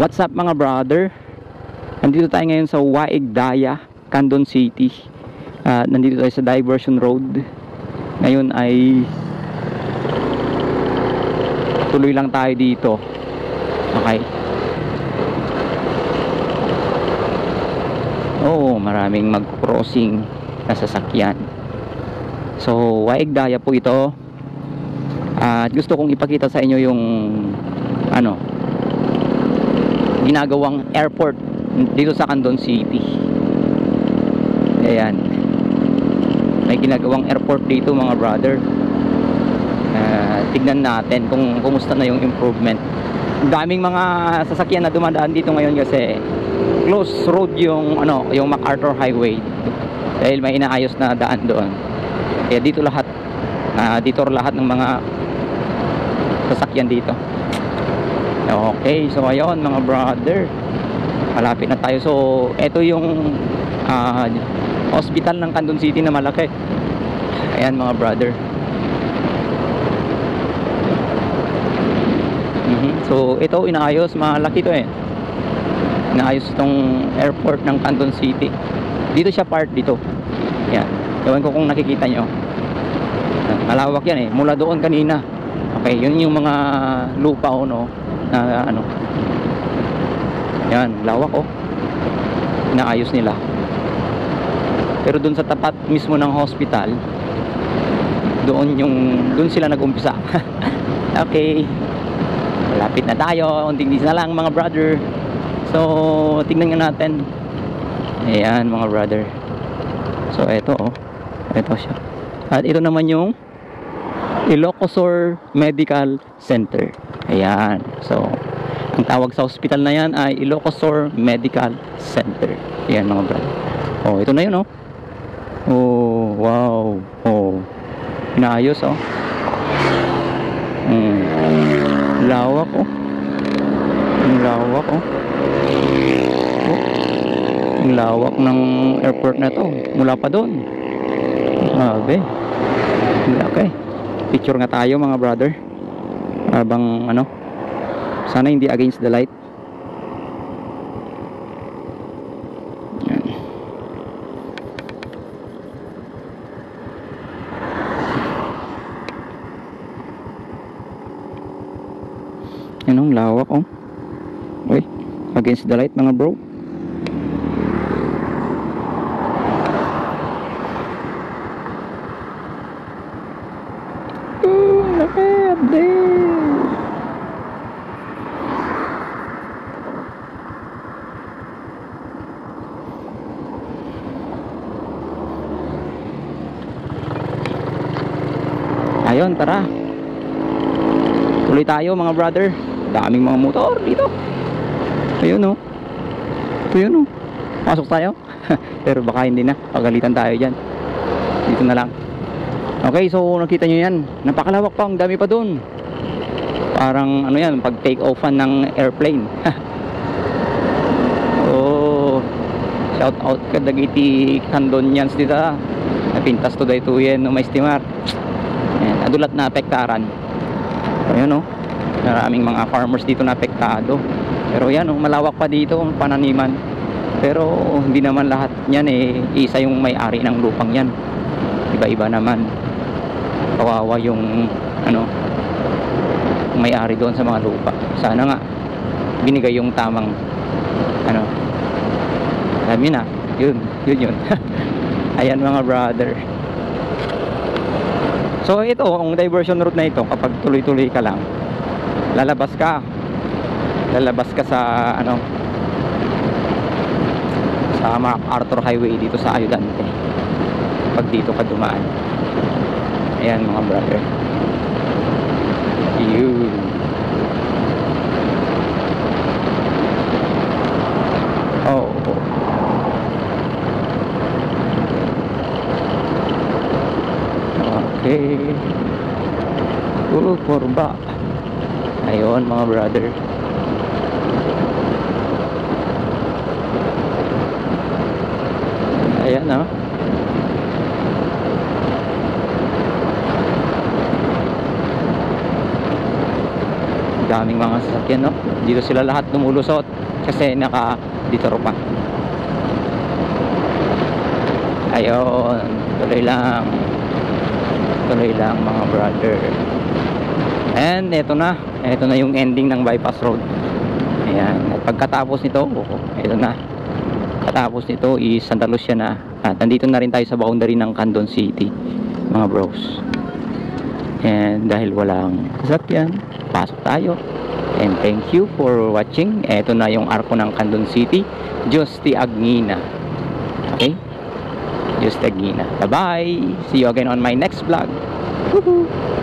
What's up mga brother? Nandito tayo ngayon sa Waigdaya, Candon City. Nandito tayo sa Diversion Road. Ngayon ay tuloy lang tayo dito. Okay. Oo, maraming mag-crossing na sasakyan. So, Waigdaya po ito. At gusto kong ipakita sa inyo yung ginagawang airport dito sa Candon City. Ayan, may ginagawang airport dito mga brother. Tignan natin kung kumusta na yung improvement. Daming mga sasakyan na dumadaan dito ngayon kasi close road yung yung MacArthur Highway dahil may inaayos na daan doon. Kaya dito lahat ng mga sasakyan dito. Okay, so ayun mga brother, malapit na tayo. So ito yung hospital ng Candon City na malaki. Ayan mga brother. So ito inaayos, malaki to eh. Inaayos itong airport ng Candon City. Dito siya part dito. Ayan, gawin ko kung nakikita nyo. Malawak yan eh, mula doon kanina. Okay, yun yung mga lupa na yan, lawak inaayos nila. Pero dun sa tapat mismo ng hospital, doon sila nag-umpisa. Okay, malapit na tayo, unting na lang mga brother. So tingnan nga natin. Ayan mga brother. So ito siya. At ito naman yung Ilocosur Medical Center. Ayan. So ang tawag sa hospital na yan ay Ilocosur Medical Center. Ayan mga brother. Oh, ito na yun Oh, wow. Oh, inaayos lawak ang lawak ang lawak ng airport na to mula pa doon. Grabe. Okay, picture nga tayo mga brother habang sana hindi against the light. Yan ang lawak Uy, against the light mga bro. Lapit din. Ayun, tara. Tuloy tayo mga brother. Daming mga motor dito. Ayun Ayun pasok tayo. Pero baka hindi na, pagalitan tayo dyan. Dito na lang. Okay, so nakita nyo yan, napakalawak pa, ang dami pa dun. Parang yan, pag take offan ng airplane. Oh, shout out ka dagiti Candonians dito napintas to daytoyen no maestimar. Adulat na apektaran. Ayun maraming mga farmers dito na apektado. Pero yan malawak pa dito ang pananiman. Pero hindi naman lahat yan isa yung may-ari ng lupang yan. Iba-iba naman. Kawawa yung may-ari doon sa mga lupa. Sana nga binigay yung tamang alam yun yun. Ayan mga brother. So ito, ang diversion route na ito, kapag tuloy-tuloy ka lang, lalabas ka sa sa MacArthur Highway dito sa Ayudante pag dito ka dumaan. Ayan mga brother. Okay. Kurba. Ayun mga brother. Ayan daming mga sasakyan, no? Dito sila lahat lumulusot kasi naka ditoro pa. Ayun, tuloy lang mga brother. And ito na yung ending ng bypass road. Ayan, at pagkatapos nito, ito na. Katapos nito is Santa Lucia na. At nandito na rin tayo sa boundary ng Candon City, mga bros. And dahil walang sasakyan, pasok tayo. And thank you for watching. Ito na yung arko ng Candon City, Diyos de Aguina. Okay? Diyos de Aguina. Bye bye. See you again on my next vlog. Woohoo!